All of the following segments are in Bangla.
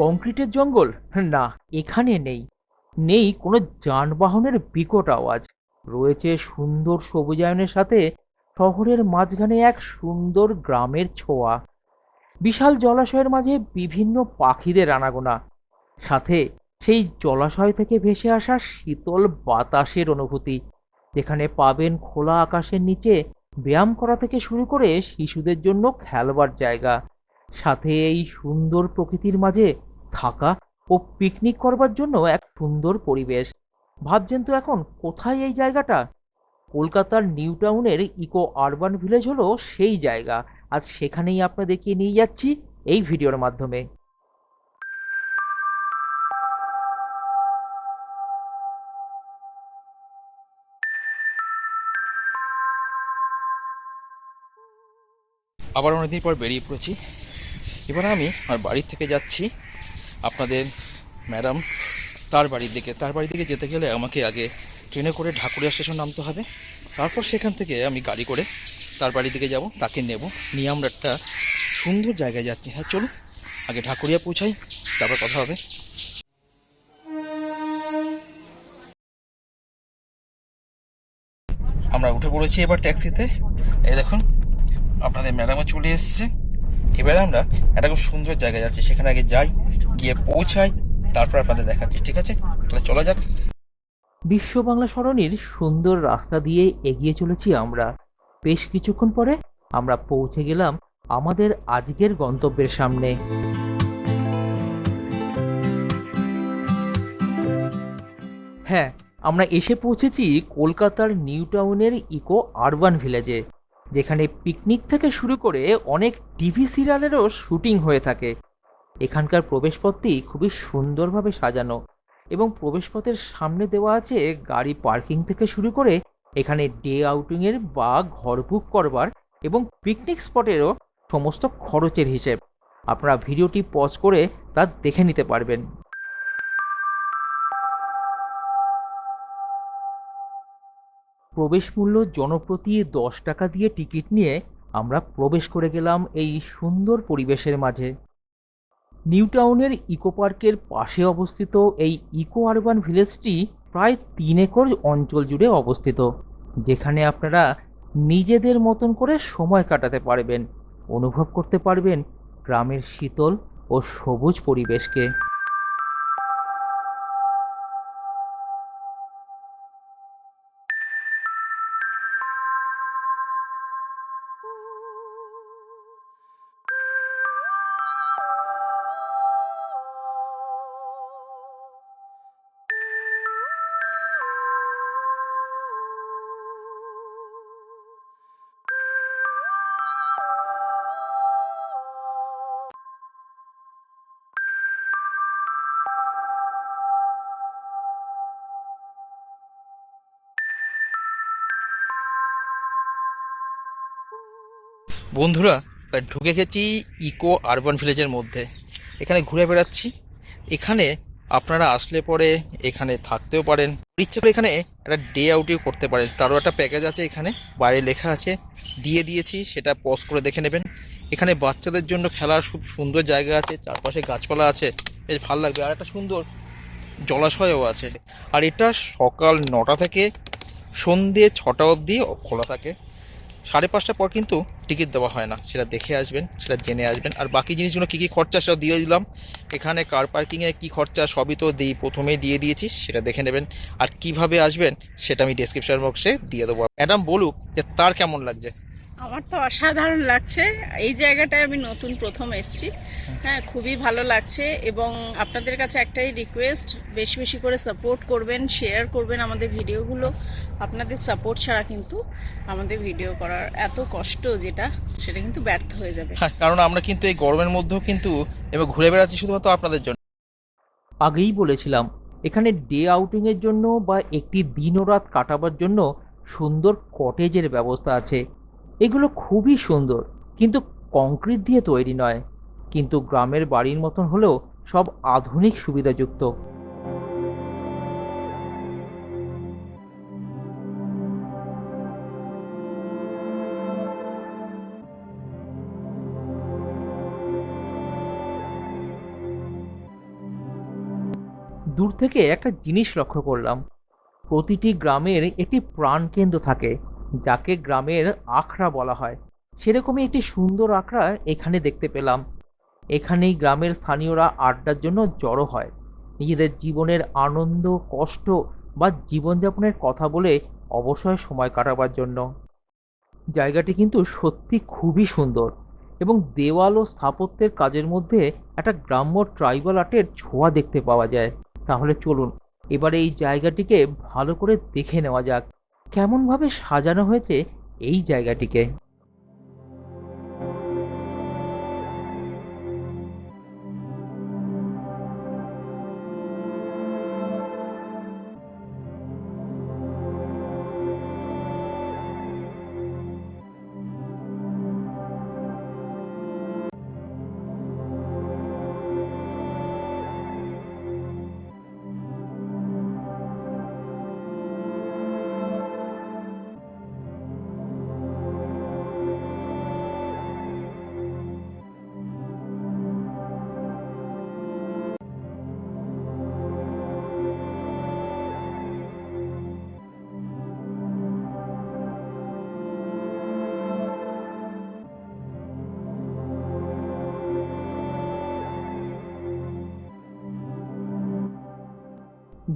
কংক্রিটের জঙ্গল? না, এখানে নেই। নেই কোনো যানবাহনের বিকট আওয়াজ। রয়েছে সুন্দর সবুজায়নের সাথে শহরের মাঝখানে এক সুন্দর গ্রামের ছোঁয়া। বিশাল জলাশয়ের মাঝে বিভিন্ন পাখিদের আনাগোনা, সাথে সেই জলাশয় থেকে ভেসে আসা শীতল বাতাসের অনুভূতি। যেখানে পাবেন খোলা আকাশের নিচে ব্যায়াম করা থেকে শুরু করে শিশুদের জন্য খেলবার জায়গা, সাথে এই সুন্দর প্রকৃতির মাঝে থাকা ও পিকনিক করবার জন্য এক সুন্দর পরিবেশ। ভাবছেন তো এখন কোথায় এই জায়গাটা? কলকাতার নিউ টাউনের ইকো আরবান ভিলেজ হলো সেই জায়গা। আজ সেখানেই আপনাদেরকে নিয়ে যাচ্ছি এই ভিডিওর মাধ্যমে। আবার অনেকদিন পর বেরিয়ে পড়েছি। এবার আমি আমার বাড়ির থেকে যাচ্ছি আপনাদের ম্যাডাম তার বাড়ির দিকে যেতে গেলে আমাকে আগে ট্রেনে করে ঢাকুরিয়া স্টেশন নামতে হবে। তারপর সেখান থেকে আমি গাড়ি করে তার বাড়ির দিকে যাব, তাকে নিয়ে আমরা একটা সুন্দর জায়গায় যাচ্ছি। হ্যাঁ চলুন আগে ঢাকুরিয়া পৌঁছাই, তারপর কথা হবে। আমরা উঠে পড়েছি এবার ট্যাক্সিতে। এই দেখুন আপনাদের ম্যাডামও চলে এসছে। এবারে আমরা একটা খুব সুন্দর জায়গায় যাচ্ছি, সেখানে আগে যাই, গিয়ে পৌঁছাই, তারপর আপনাদের দেখাচ্ছি। ঠিক আছে, তাহলে চলা যাক। বিশ্ব বাংলা সরণির সুন্দর রাস্তা দিয়ে এগিয়ে চলেছি আমরা। বেশ কিছুক্ষণ পরে আমরা পৌঁছে গেলাম আমাদের আজকের গন্তব্যের সামনে। হ্যাঁ, আমরা এসে পৌঁছেছি কলকাতার নিউ টাউনের ইকো আরবান ভিলেজে, যেখানে পিকনিক থেকে শুরু করে অনেক টিভি সিরিয়ালেরও শুটিং হয়ে থাকে। এখানকার প্রবেশপথটি খুবই সুন্দরভাবে সাজানো, এবং প্রবেশপথের সামনে দেওয়া আছে গাড়ি পার্কিং থেকে শুরু করে এখানে ডে আউটিংয়ের বা ঘর বুক করবার এবং পিকনিক স্পটেরও সমস্ত খরচের হিসেব। আপনারা ভিডিওটি পজ করে তা দেখে নিতে পারবেন। প্রবেশ মূল্য জনপ্রতি 10 টাকা দিয়ে টিকিট নিয়ে আমরা প্রবেশ করে গেলাম এই সুন্দর পরিবেশের মাঝে। নিউ টাউনের ইকো পার্কের পাশে অবস্থিত এই ইকো আরবান ভিলেজটি প্রায় 3 একর অঞ্চল জুড়ে অবস্থিত, যেখানে আপনারা নিজেদের মতন করে সময় কাটাতে পারবেন, অনুভব করতে পারবেন গ্রামের শীতল ও সবুজ পরিবেশকে। বন্ধুরা, ঢুকে গেছি ইকো আরবান ভিলেজের মধ্যে। এখানে ঘুরে বেড়াচ্ছি। এখানে আপনারা আসলে পরে এখানে থাকতেও পারেন, ইচ্ছে করে এখানে একটা ডে আউটিং করতে পারেন। তারও একটা প্যাকেজ আছে, এখানে বাইরে লেখা আছে, দিয়ে দিয়েছি, সেটা পজ করে দেখে নেবেন। এখানে বাচ্চাদের জন্য খেলার খুব সুন্দর জায়গা আছে, চারপাশে গাছপালা আছে, বেশ ভালো লাগবে। আর একটা সুন্দর জলাশয়ও আছে। আর এটা সকাল 9টা থেকে সন্ধে 6টা অবধি খোলা থাকে। 5:30টার পর কিন্তু টিকিট দেওয়া হয় না, সেটা দেখে আসবেন, সেটা জেনে আসবেন। আর বাকি জিনিসগুলো কী কী খরচা সেটা দিয়ে দিলাম। এখানে কার পার্কিংয়ে কী খরচা সবই তো প্রথমেই দিয়ে দিয়েছি, সেটা দেখে নেবেন। আর কিভাবে আসবেন সেটা আমি ডেসক্রিপশন বক্সে দিয়ে দেবো। ম্যাডাম বলুক যে তার কেমন লাগছে। আমার তো অসাধারণ লাগছে। এই জায়গাটায় আমি নতুন প্রথম এসেছি। হ্যাঁ, খুবই ভালো লাগছে। এবং আপনাদের কাছে একটাই রিকোয়েস্ট, বেশি বেশি করে সাপোর্ট করবেন, শেয়ার করবেন আমাদের ভিডিওগুলো। আপনাদের সাপোর্ট ছাড়া কিন্তু আমাদের ভিডিও করার এত কষ্ট যেটা, সেটা কিন্তু ব্যর্থ হয়ে যাবে। হ্যাঁ, কারণ আমরা কিন্তু এই গরমের মধ্যেও কিন্তু এবার ঘুরে বেড়াচ্ছি শুধুমাত্র আপনাদের জন্য। আগেই বলেছিলাম, এখানে ডে আউটিংয়ের জন্য বা একটি দিন ও রাত কাটাবার জন্য সুন্দর কটেজের ব্যবস্থা আছে। এগুলো খুবই সুন্দর, কিন্তু কংক্রিট দিয়ে তৈরি নয়, কিন্তু গ্রামের বাড়ির মতন হলেও সব আধুনিক সুবিধাযুক্ত। দূর থেকে একটা জিনিস লক্ষ্য করলাম, প্রতিটি গ্রামের একটি প্রাণকেন্দ্র থাকে, যাকে গ্রামের আখড়া বলা হয়। সেরকমই একটি সুন্দর আখড়া এখানে দেখতে পেলাম। এখানেই গ্রামের স্থানীয়রা আড্ডার জন্য জড়ো হয়, নিজেদের জীবনের আনন্দ, কষ্ট বা জীবনযাপনের কথা বলে অবসর সময় কাটাবার জন্য। জায়গাটি কিন্তু সত্যি খুবই সুন্দর, এবং দেওয়াল ও স্থাপত্যের কাজের মধ্যে একটা গ্রাম্য ট্রাইবাল আর্টের ছোঁয়া দেখতে পাওয়া যায়। তাহলে চলুন এবারে এই জায়গাটিকে ভালো করে দেখে নেওয়া যাক, কেমনভাবে সাজানো হয়েছে এই জায়গাটিকে।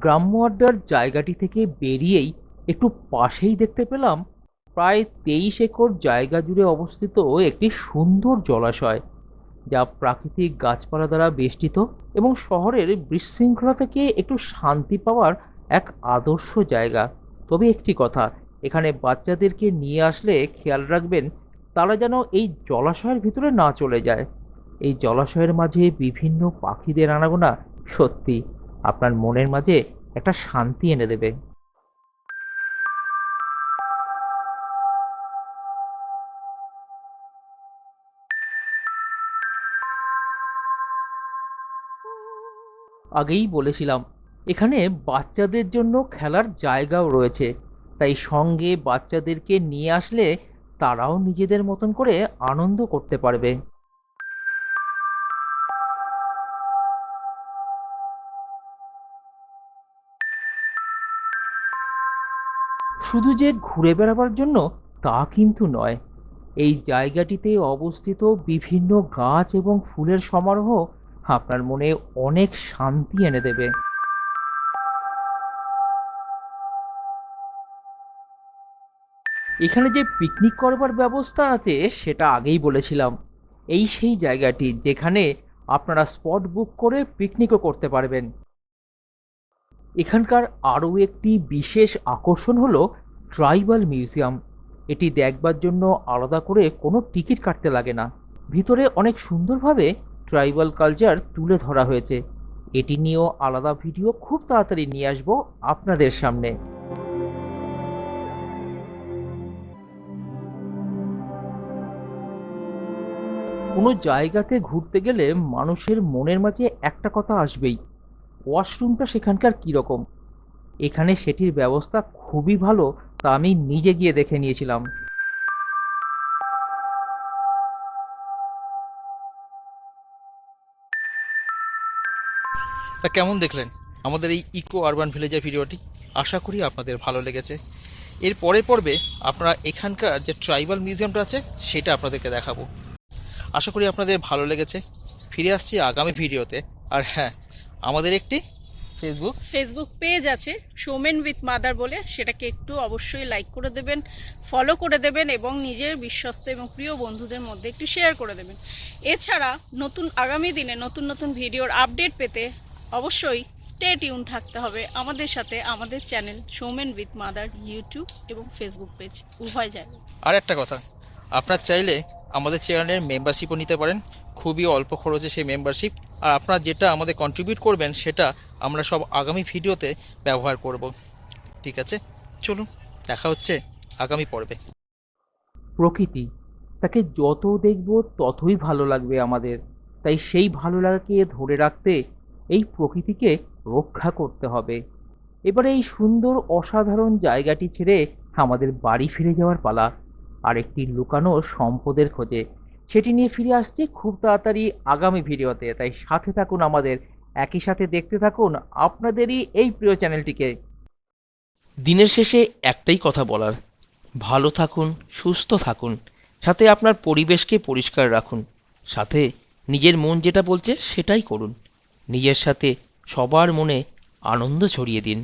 গ্রাম্য আড্ডার জায়গাটি থেকে বেরিয়েই একটু পাশেই দেখতে পেলাম প্রায় 23 একর জায়গা জুড়ে অবস্থিত একটি সুন্দর জলাশয়, যা প্রাকৃতিক গাছপালা দ্বারা বেষ্টিত এবং শহরের বিশৃঙ্খলা থেকে একটু শান্তি পাওয়ার এক আদর্শ জায়গা। তবে একটি কথা, এখানে বাচ্চাদেরকে নিয়ে আসলে খেয়াল রাখবেন তারা যেন এই জলাশয়ের ভিতরে না চলে যায়। এই জলাশয়ের মাঝে বিভিন্ন পাখিদের আনাগোনা সত্যি আপনার মনের মাঝে একটা শান্তি এনে দেবে। আগেই বলেছিলাম এখানে বাচ্চাদের জন্য খেলার জায়গাও রয়েছে, তাই সঙ্গে বাচ্চাদেরকে নিয়ে আসলে তারাও নিজেদের মতন করে আনন্দ করতে পারবে। শুধু যে ঘুরে বেড়াবার জন্য তা কিন্তু নয়, এই জায়গাটিতে অবস্থিত বিভিন্ন গাছ এবং ফুলের সমারোহ আপনার মনে অনেক শান্তি এনে দেবে। এখানে যে পিকনিক করবার ব্যবস্থা আছে সেটা আগেই বলেছিলাম। এই সেই জায়গাটি যেখানে আপনারা স্পট বুক করে পিকনিকও করতে পারবেন। এখানকার আরও একটি বিশেষ আকর্ষণ হলো ট্রাইবাল মিউজিয়াম। এটি দেখবার জন্য আলাদা করে কোনো টিকিট কাটতে লাগে না। ভিতরে অনেক সুন্দরভাবে ট্রাইবাল কালচার তুলে ধরা হয়েছে। এটি নিয়েও আলাদা ভিডিও খুব তাড়াতাড়ি নিয়ে আসবো আপনাদের সামনে। কোনো জায়গাতে ঘুরতে গেলে মানুষের মনের মাঝে একটা কথা আসবেই, ওয়াশরুমটা সেখানকার কীরকম। এখানে সেটির ব্যবস্থা খুবই ভালো, তা আমি নিজে গিয়ে দেখে নিয়েছিলাম। তা কেমন দেখলেন আমাদের এই ইকো আরবান ভিলেজের ভিডিওটি? আশা করি আপনাদের ভালো লেগেছে। এর পরের পর্বে আপনারা এখানকার যে ট্রাইবাল মিউজিয়ামটা আছে সেটা আপনাদেরকে দেখাবো। আশা করি আপনাদের ভালো লেগেছে। ফিরে আসছি আগামী ভিডিওতে। আর হ্যাঁ, আমাদের একটি ফেসবুক পেজ আছে সৌমেন উইথ মাদার বলে, সেটাকে একটু অবশ্যই লাইক করে দেবেন, ফলো করে দেবেন এবং নিজের বিশ্বস্ত এবং প্রিয় বন্ধুদের মধ্যে একটু শেয়ার করে দেবেন। এছাড়া আগামী দিনে নতুন নতুন ভিডিওর আপডেট পেতে অবশ্যই স্টে টিউন থাকতে হবে আমাদের সাথে, আমাদের channel Soumen with mother YouTube এবং ফেসবুক পেজ উভয় জায়গায়। আর একটা কথা, আপনার চাইলে আমাদের চ্যানেলের মেম্বারশিপও নিতে পারেন। খুবই অল্প খরচে সেই মেম্বারশিপ, আর আপনারা যেটা আমাদের কন্ট্রিবিউট করবেন সেটা আমরা সব আগামী ভিডিওতে ব্যবহার করব। ঠিক আছে, চলুন দেখা হচ্ছে আগামী পর্বে। প্রকৃতি, তাকে যত দেখব ততই ভালো লাগবে আমাদের। তাই সেই ভালো লাগাকে ধরে রাখতে এই প্রকৃতিকে রক্ষা করতে হবে। এবারে এই সুন্দর অসাধারণ জায়গাটি ছেড়ে আমাদের বাড়ি ফিরে যাওয়ার পালা, আর একটি লুকানো সম্পদের খোঁজে। সেটি নিয়ে ফিরে আসছি খুব তাড়াতাড়ি আগামী ভিডিওতে, তাই সাথে থাকুন আমাদের। একই সাথে দেখতে থাকুন আপনাদেরই এই প্রিয় চ্যানেলটিকে। দিনের শেষে একটাই কথা বলার, ভালো থাকুন, সুস্থ থাকুন, সাথে আপনার পরিবেশকে পরিষ্কার রাখুন, সাথে নিজের মন যেটা বলছে সেটাই করুন, নিজের সাথে সবার মনে আনন্দ ছড়িয়ে দিন।